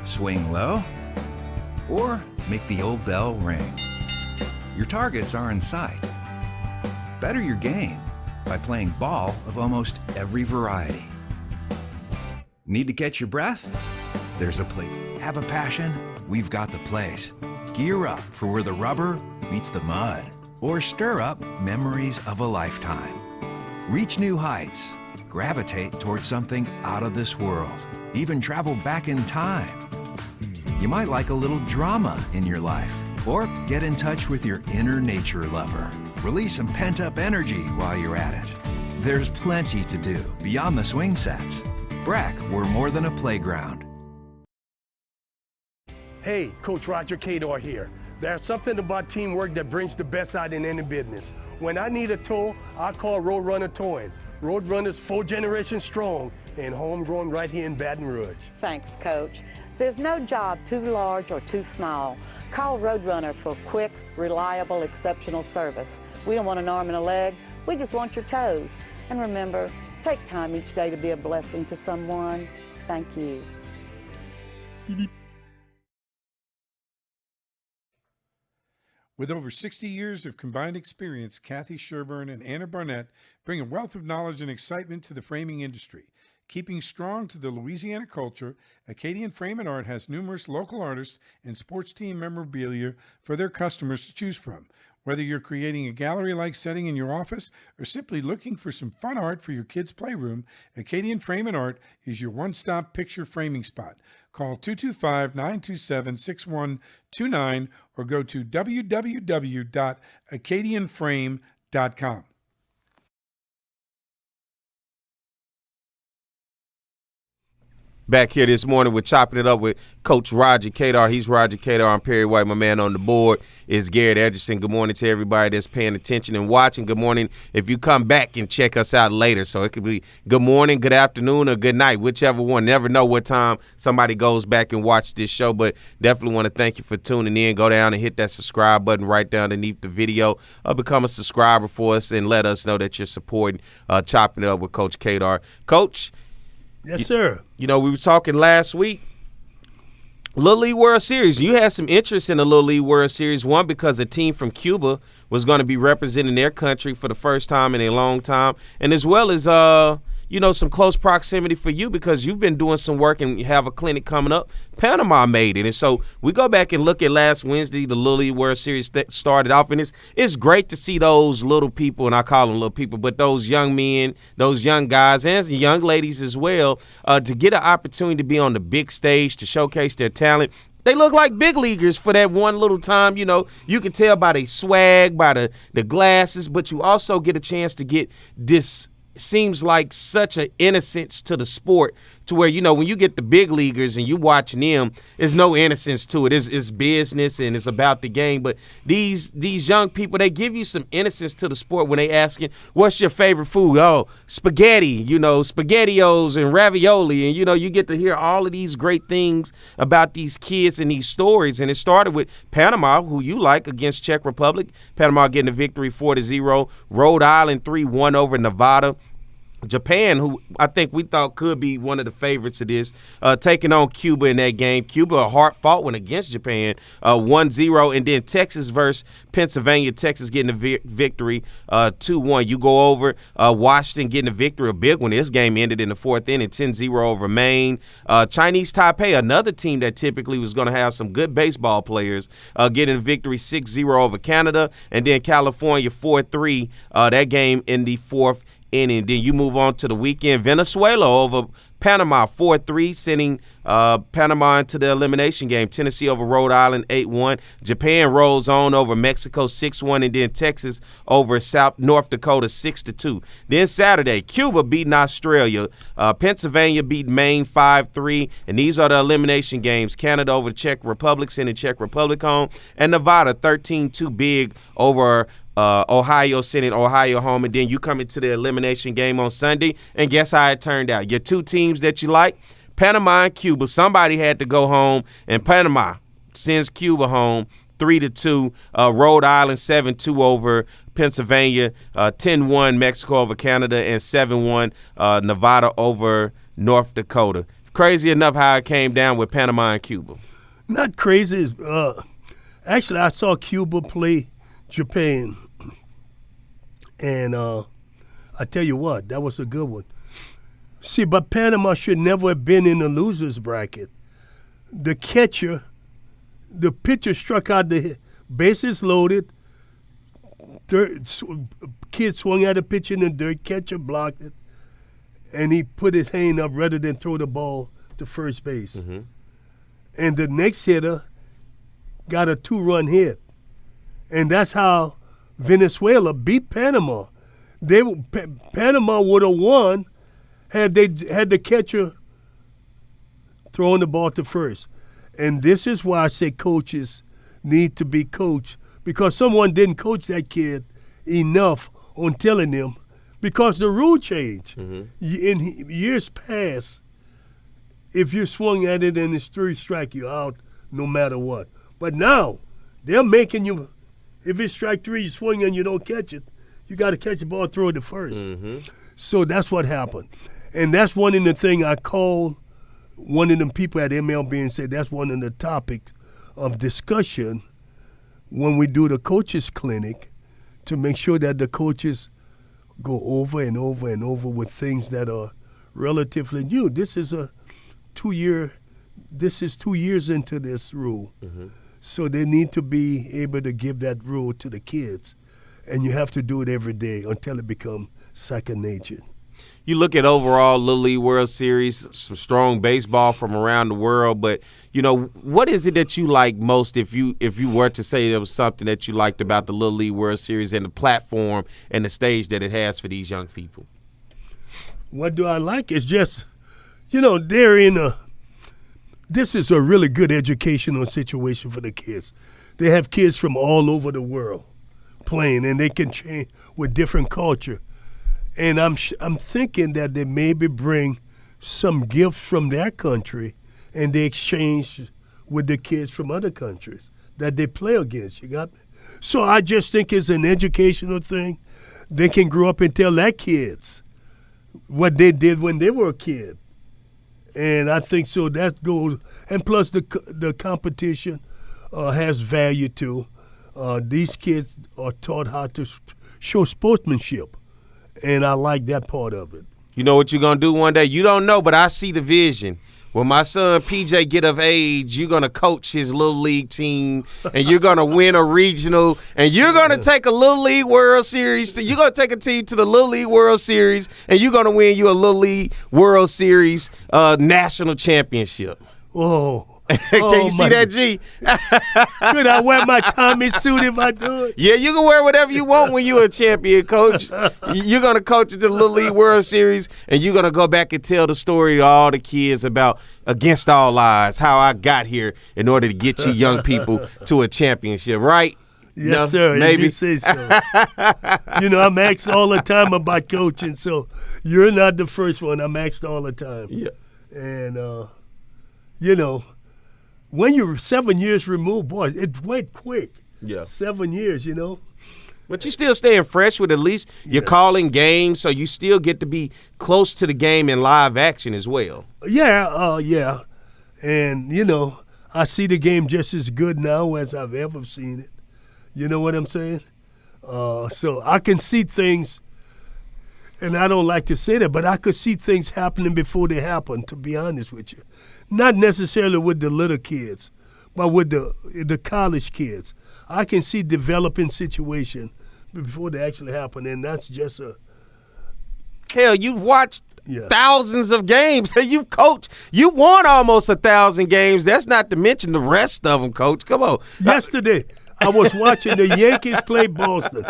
swing low, or make the old bell ring. Your targets are in sight. Better your game by playing ball of almost every variety. Need to catch your breath? There's a place. Have a passion? We've got the place. Gear up for where the rubber meets the mud, or stir up memories of a lifetime. Reach new heights. Gravitate towards something out of this world. Even travel back in time. You might like a little drama in your life, or get in touch with your inner nature lover. Release some pent-up energy while you're at it. There's plenty to do beyond the swing sets. Breck, we're more than a playground. Hey, Coach Roger Cador here. There's something about teamwork that brings the best out in any business. When I need a tow, I call Roadrunner Towing. Roadrunner's 4 generations strong and homegrown right here in Baton Rouge. Thanks, Coach. There's no job too large or too small. Call Roadrunner for quick, reliable, exceptional service. We don't want an arm and a leg. We just want your toes. And remember, take time each day to be a blessing to someone. Thank you. With over 60 years of combined experience, Kathy Sherburne and Anna Barnett bring a wealth of knowledge and excitement to the framing industry. Keeping strong to the Louisiana culture, Acadian Frame and Art has numerous local artists and sports team memorabilia for their customers to choose from. Whether you're creating a gallery-like setting in your office or simply looking for some fun art for your kids' playroom, Acadian Frame and Art is your one-stop picture framing spot. Call 225-927-6129 or go to www.acadianframe.com. Back here this morning, we're chopping it up with Coach Roger Cador. He's Roger Cador. I'm Perry White. My man on the board is Garrett Edgerton. Good morning to everybody that's paying attention and watching. Good morning if you come back and check us out later. So it could be good morning, good afternoon, or good night, whichever one. Never know what time somebody goes back and watch this show, but definitely want to thank you for tuning in. Go down and hit that subscribe button right down underneath the video. Become a subscriber for us and let us know that you're supporting Chopping It Up with Coach Cador. Coach. Yes, sir. You know, we were talking last week, Little League World Series. You had some interest in the Little League World Series, one, because a team from Cuba was going to be representing their country for the first time in a long time, and as well as, some close proximity for you because you've been doing some work and you have a clinic coming up. Panama made it. And so we go back and look at last Wednesday, the Little League World Series that started off, and it's great to see those little people, and I call them little people, but those young men, those young guys, and young ladies as well, to get an opportunity to be on the big stage, to showcase their talent. They look like big leaguers for that one little time. You know, you can tell by their swag, by the glasses, but you also get a chance to get this seems like such an innocence to the sport to where, you know, when you get the big leaguers and you watching them, there's no innocence to it. It's business and it's about the game. But these young people, they give you some innocence to the sport when they asking, what's your favorite food? Oh, spaghetti, SpaghettiOs and ravioli. And, you get to hear all of these great things about these kids and these stories. And it started with Panama, who you like, against Czech Republic. Panama getting a victory 4-0. Rhode Island 3-1 over Nevada. Japan, who I think we thought could be one of the favorites of this, taking on Cuba in that game. Cuba, a hard-fought one against Japan, 1-0. And then Texas versus Pennsylvania. Texas getting a victory 2-1. You go over Washington getting a victory, a big one. This game ended in the fourth inning, 10-0 over Maine. Chinese Taipei, another team that typically was going to have some good baseball players, getting a victory 6-0 over Canada. And then California 4-3, that game in the fourth inning. Then you move on to the weekend. Venezuela over Panama 4-3, sending Panama into the elimination game. Tennessee over Rhode Island 8-1. Japan rolls on over Mexico 6-1, and then Texas over North Dakota 6-2. Then Saturday, Cuba beating Australia. Pennsylvania beat Maine 5-3, and these are the elimination games. Canada over the Czech Republic, sending Czech Republic home, and Nevada 13-2 big over Ohio, sending Ohio home. And then you come into the elimination game on Sunday, and guess how it turned out? Your two teams that you like, Panama and Cuba, somebody had to go home, and Panama sends Cuba home 3-2. Rhode Island 7-2 over Pennsylvania, 10-1 Mexico over Canada, and 7-1 Nevada over North Dakota. Crazy enough how it came down with Panama and Cuba. Not crazy. Actually, I saw Cuba play Japan. And I tell you what, that was a good one. See, but Panama should never have been in the loser's bracket. The pitcher struck out, the bases loaded. Kid swung at the pitch in the dirt. Catcher blocked it, and he put his hand up rather than throw the ball to first base. Mm-hmm. And the next hitter got a 2-run hit, and that's how Venezuela beat Panama. Panama would have won had the catcher throwing the ball to first. And this is why I say coaches need to be coached because someone didn't coach that kid enough on telling them because the rule changed. In years past, if you swung at it and it's 3 strike, you out no matter what. But now, they're making you, if it's strike 3, you swing and you don't catch it, you got to catch the ball, throw it to first. So that's what happened. And that's one of the things I called one of them people at MLB and said that's one of the topics of discussion when we do the coaches clinic to make sure that the coaches go over and over and over with things that are relatively new. This is 2 years into this rule. So they need to be able to give that rule to the kids. And you have to do it every day until it becomes second nature. You look at overall Little League World Series, some strong baseball from around the world, but what is it that you like most if you were to say there was something that you liked about the Little League World Series and the platform and the stage that it has for these young people? What do I like? It's just, they're in this is a really good educational situation for the kids. They have kids from all over the world playing, and they can change with different culture. And I'm thinking that they maybe bring some gifts from their country and they exchange with the kids from other countries that they play against. You got me? So I just think it's an educational thing. They can grow up and tell their kids what they did when they were a kid. And I think so that goes. And plus the competition has value too. These kids are taught how to show sportsmanship. And I like that part of it. You know what you're going to do one day? You don't know, but I see the vision. When my son PJ get of age, you're going to coach his Little League team, and you're going to win a regional, and you're going to take a Little League World Series. You're going to take a team to the Little League World Series, and you're going to win you a Little League World Series national championship. Whoa. Can you see that, G? Could I wear my Tommy suit if I do it? Yeah, you can wear whatever you want when you're a champion, coach. You're going to coach at the Little League World Series, and you're going to go back and tell the story to all the kids about against all odds, how I got here in order to get you young people to a championship, right? Yes, sir. Maybe. You say so. I'm asked all the time about coaching, so you're not the first one. I'm asked all the time. Yeah. And, when you're 7 years removed, boy, it went quick. Yeah. 7 years, But you still staying fresh with at least you're calling games, so you still get to be close to the game in live action as well. Yeah, yeah. And, I see the game just as good now as I've ever seen it. You know what I'm saying? So I can see things, and I don't like to say that, but I could see things happening before they happen, to be honest with you. Not necessarily with the little kids, but with the college kids. I can see developing situation before they actually happen, and that's just Hell, you've watched thousands of games. You've coached. You won almost 1,000 games. That's not to mention the rest of them, Coach. Come on. Yesterday, I was watching the Yankees play Boston.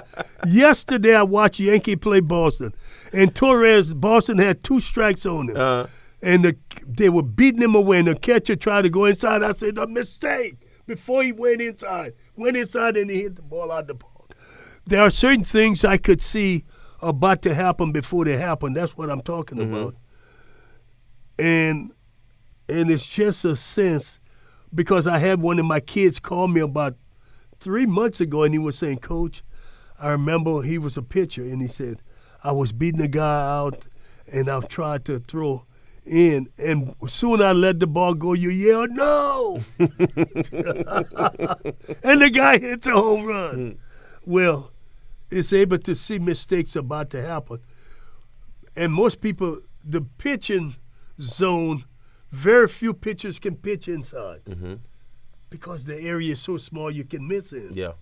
Yesterday, I watched Yankee play Boston, and Boston had 2 strikes on him. And they were beating him away, and the catcher tried to go inside. I said, a mistake, before he went inside. Went inside, and he hit the ball out the park. There are certain things I could see about to happen before they happen. That's what I'm talking about. And it's just a sense, because I had one of my kids call me about 3 months ago, and he was saying, Coach, I remember he was a pitcher, and he said, I was beating a guy out, and I tried to throw in, and soon I let the ball go, you yell, no! And the guy hits a home run. Well, it's able to see mistakes about to happen. And most people, the pitching zone, very few pitchers can pitch inside because the area is so small you can miss it. Yeah.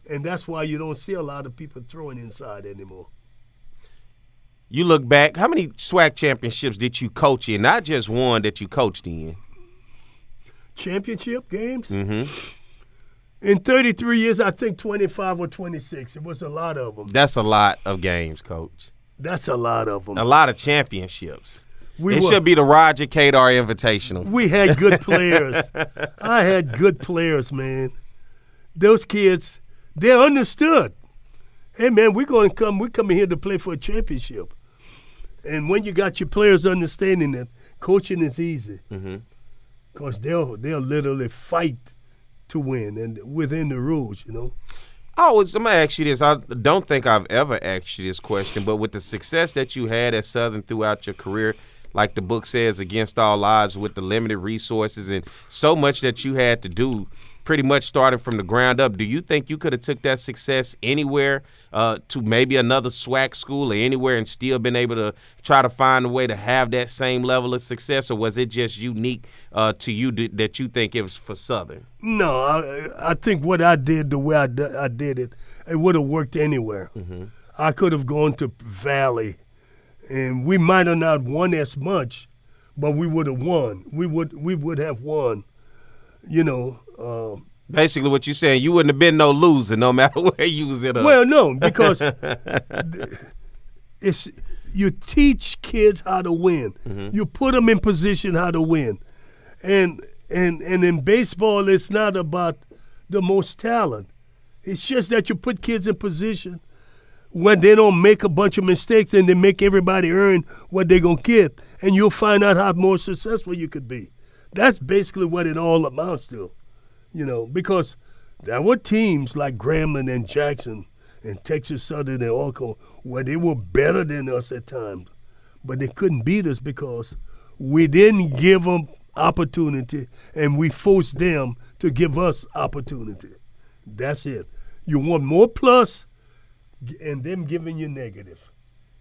And that's why you don't see a lot of people throwing inside anymore. You look back, how many SWAC championships did you coach in? Not just one that you coached in. Championship games? In 33 years, I think 25 or 26. It was a lot of them. That's a lot of games, Coach. That's a lot of them. A lot of championships. It should be the Roger Cador Invitational. We had good players. I had good players, man. those kids, they understood. Hey, man, we're coming here to play for a championship. And when you got your players understanding that coaching is easy, because they'll literally fight to win and within the rules, you know. I'm going to ask you this. I don't think I've ever asked you this question, but with the success that you had at Southern throughout your career, like the book says, against all odds with the limited resources and so much that you had to do, pretty much starting from the ground up, do you think you could have took that success anywhere to maybe another SWAC school or anywhere and still been able to try to find a way to have that same level of success, or was it just unique to you that you think it was for Southern? No, I think what I did, the way I did it, it would have worked anywhere. I could have gone to Valley, and we might have not won as much, but we would have won. We would have won, you know. Basically what you're saying, you wouldn't have been no loser no matter where you was at. Well, no, because you teach kids how to win. You put them in position how to win. And in baseball, it's not about the most talent. It's just that you put kids in position when they don't make a bunch of mistakes and they make everybody earn what they're going to get, and you'll find out how more successful you could be. That's basically what it all amounts to, you know, because there were teams like Grambling and Jackson and Texas Southern and Orco where they were better than us at times, but they couldn't beat us because we didn't give them opportunity and we forced them to give us opportunity. That's it. You want more plus and them giving you negative.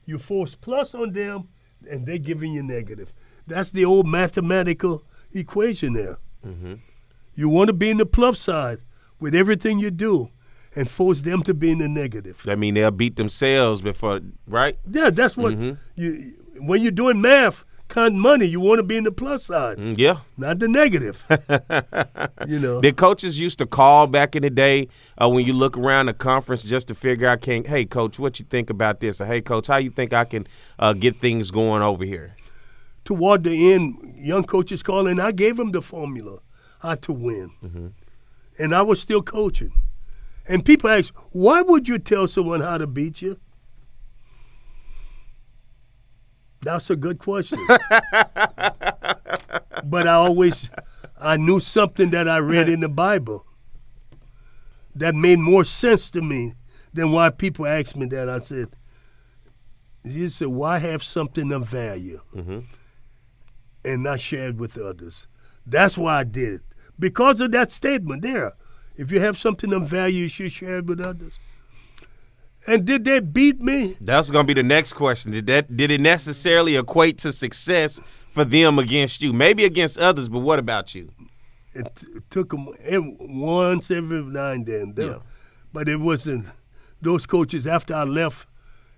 You force plus on them and they're giving you negative. That's the old mathematical equation there. You want to be in the plus side with everything you do and force them to be in the negative. I mean, they'll beat themselves before, right? Yeah, that's what you. When you're doing math, counting money, you want to be in the plus side. Yeah. Not the negative. You know. The coaches used to call back in the day when you look around the conference just to figure out, hey, coach, what you think about this? Or, hey, coach, how you think I can get things going over here? Toward the end, young coaches calling, I gave them the formula how to win. And I was still coaching. And people ask, why would you tell someone how to beat you? That's a good question. But I knew something that I read in the Bible that made more sense to me than why people asked me that. I said, you said, why have something of value and not share it with others? That's why I did it. Because of that statement there. If you have something of value, you should share it with others. And did they beat me? That's going to be the next question. Did it necessarily equate to success for them against you? Maybe against others, but what about you? It took them once every now and then. Yeah. But it wasn't. Those coaches, after I left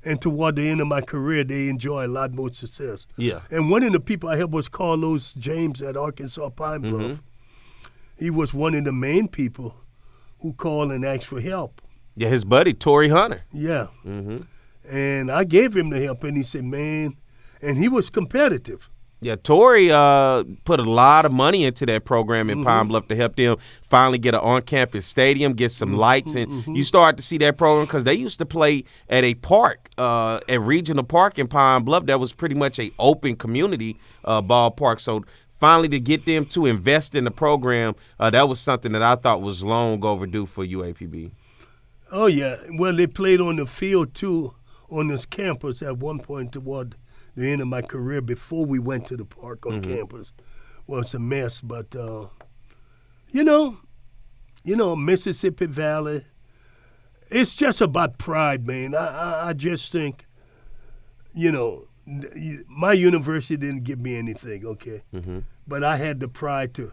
and toward the end of my career, they enjoy a lot more success. Yeah. And one of the people I helped was Carlos James at Arkansas Pine Bluff. He was one of the main people who called and asked for help. Yeah, his buddy, Torrey Hunter. Yeah. And I gave him the help, and he said, man, and he was competitive. Yeah, Torrey put a lot of money into that program in Pine Bluff to help them finally get an on-campus stadium, get some lights, and you start to see that program because they used to play at a park, a regional park in Pine Bluff that was pretty much a open community ballpark. So finally to get them to invest in the program, that was something that I thought was long overdue for UAPB. Oh, yeah. Well, they played on the field, too, on this campus at one point toward the end of my career before we went to the park on campus. Well, it's a mess, but, you know, Mississippi Valley, it's just about pride, man. I just think, you know, my university didn't give me anything, okay? But I had the pride to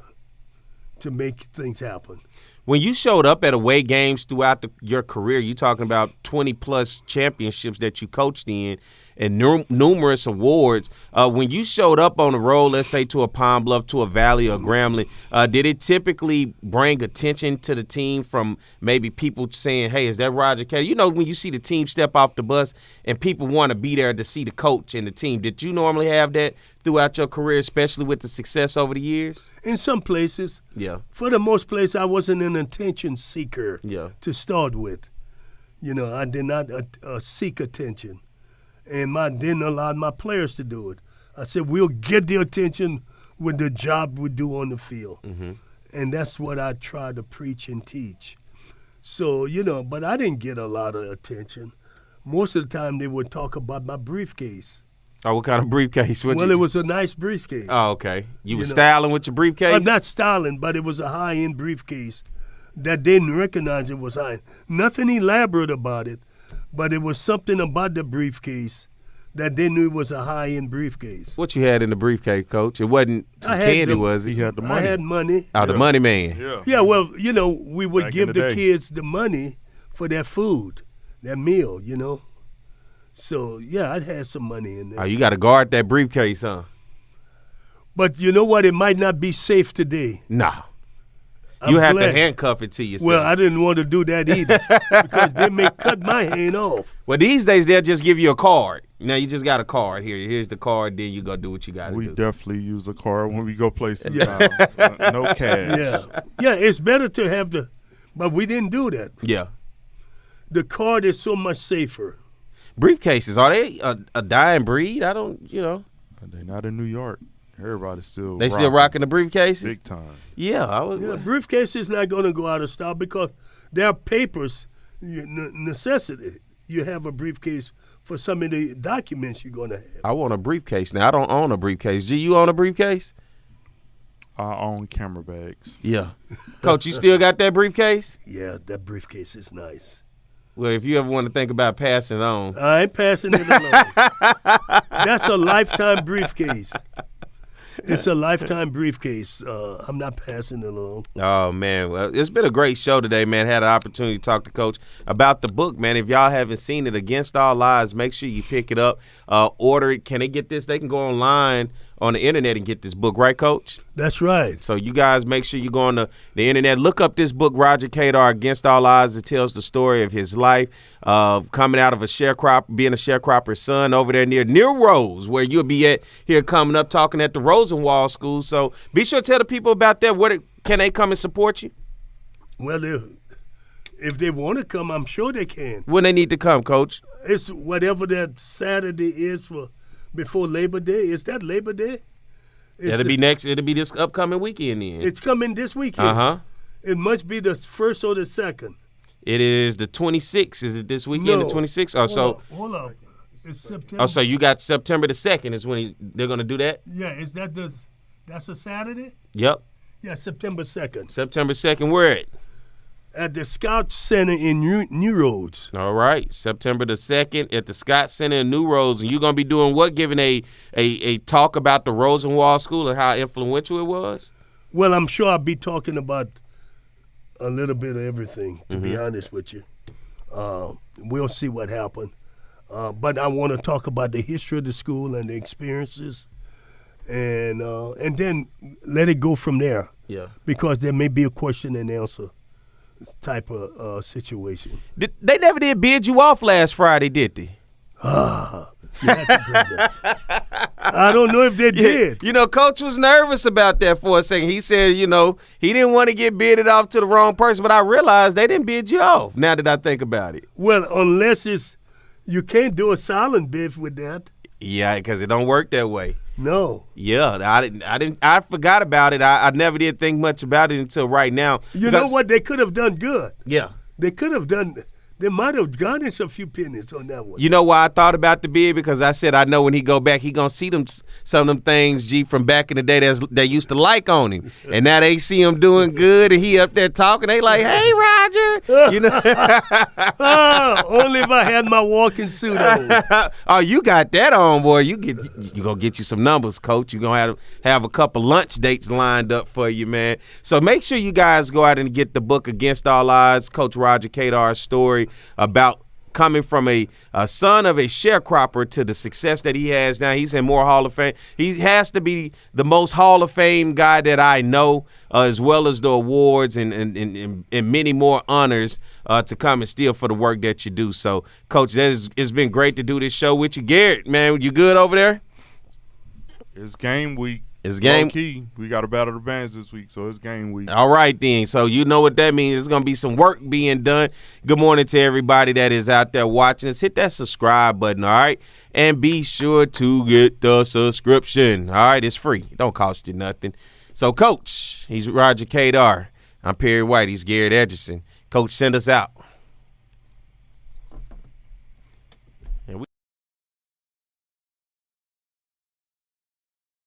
make things happen. When you showed up at away games throughout your career, you're talking about 20-plus championships that you coached in, and numerous awards. When you showed up on the road, let's say to a Pine Bluff, to a Valley or Grambling, did it typically bring attention to the team from maybe people saying, hey, is that Roger Cador? You know, when you see the team step off the bus and people want to be there to see the coach and the team, did you normally have that throughout your career, especially with the success over the years? In some places. Yeah. For the most place, I wasn't an attention seeker to start with. You know, I did not seek attention. And I didn't allow my players to do it. I said, we'll get the attention with the job we do on the field. Mm-hmm. And that's what I try to preach and teach. So, you know, but I didn't get a lot of attention. Most of the time they would talk about my briefcase. Oh, what kind of briefcase? It was a nice briefcase. Oh, okay. You were styling with your briefcase? I'm not styling, but it was a high-end briefcase that they didn't recognize it was high. Nothing elaborate about it, but it was something about the briefcase that they knew was a high-end briefcase. What you had in the briefcase, Coach? It wasn't some candy, was it? He had the money. I had money. Oh, the money man. Yeah, well, you know, we would Back give in the the day. kids the money for their food, their meal, you know. So, yeah, I had some money in there. Oh, you got to guard that briefcase, huh? But you know what? It might not be safe today. Nah. I'm You have to glad. handcuff it to yourself. Well, I didn't want to do that either because they may cut my hand off. Well, these days they'll just give you a card. Now you just got a card here. Here's the card. Then you go do what you got to We do. definitely use a card when we go places now. No cash. Yeah, it's better to have but we didn't do that. Yeah. The card is so much safer. Briefcases, are they a dying breed? I don't, They're not in New York. Everybody's still They still rocking the briefcases? big time. Yeah. I was, Yeah, briefcase is not going to go out of style because there are papers, necessity. You have a briefcase for some of the documents you're going to have. I want a briefcase now. I don't own a briefcase. G, you own a briefcase? I own camera bags. Yeah. Coach, you still got that briefcase? Yeah, that briefcase is nice. Well, if you ever want to think about passing it on. I ain't passing it along. That's a lifetime briefcase. It's a lifetime briefcase. I'm not passing it along. Oh, man. Well, it's been a great show today, man. Had an opportunity to talk to Coach about the book, man. If y'all haven't seen it, Against All Odds, make sure you pick it up. Order it. Can they get this? They can go online on the internet and get this book, right, Coach? That's right. So you guys make sure you go on the internet. Look up this book, Roger Cador, Against All Odds. It tells the story of his life, coming out of being a sharecropper's son over there near Rose, where you'll be at here coming up, talking at the Rosenwald School. So be sure to tell the people about that. Can they come and support you? Well, if they want to come, I'm sure they can. When they need to come, Coach? It's whatever that Saturday is before Labor Day. Is that Labor Day? It'll be this upcoming weekend then. It's coming this weekend. Uh-huh. It must be the first or the second. It is the 26th. Is it this weekend, No. the 26th? Hold up. It's September. Oh, so you got September the 2nd is when they're going to do that? Yeah, that's a Saturday? Yep. Yeah, September 2nd. September 2nd, where at? At the Scout Center in New Roads. All right, September the 2nd at the Scott Center in New Roads. And you're going to be doing what? Giving a talk about the Rosenwald School and how influential it was? Well, I'm sure I'll be talking about a little bit of everything, to be honest with you. We'll see what happened. But I want to talk about the history of the school and the experiences and then let it go from there. Yeah. Because there may be a question and answer type of situation. They never did bid you off last Friday, did they? You have to do that. I don't know if they did. You know, Coach was nervous about that for a second. He said, he didn't want to get bidded off to the wrong person, but I realized they didn't bid you off now that I think about it. Well, unless you can't do a silent bid with that. Yeah, because it don't work that way. No. Yeah, I forgot about it. I never did think much about it until right now. You know what? They could have done good. Yeah. They might have garnished a few pennies on that one. You know why I thought about the bid? Because I said I know when he go back, he gonna see some of them things, G, from back in the day that used to like on him, and now they see him doing good, and he up there talking. They like, hey, Roger, Only if I had my walking suit on. Oh, you got that on, boy. You gonna get you some numbers, Coach. You gonna have a couple lunch dates lined up for you, man. So make sure you guys go out and get the book Against All Odds, Coach Roger Cador's story about coming from a son of a sharecropper to the success that he has now. He's in more Hall of Fame. He has to be the most Hall of Fame guy that I know, as well as the awards and many more honors to come and steal for the work that you do. So, Coach, it's been great to do this show with you. Garrett, man, you good over there? It's game week. It's game. Key. We got to battle the bands this week, so it's game week. All right, then. So you know what that means. There's going to be some work being done. Good morning to everybody that is out there watching us. Hit that subscribe button, all right? And be sure to get the subscription. All right, it's free. It don't cost you nothing. So, Coach, he's Roger Cador. I'm Perry White. He's Garrett Edgerson. Coach, send us out.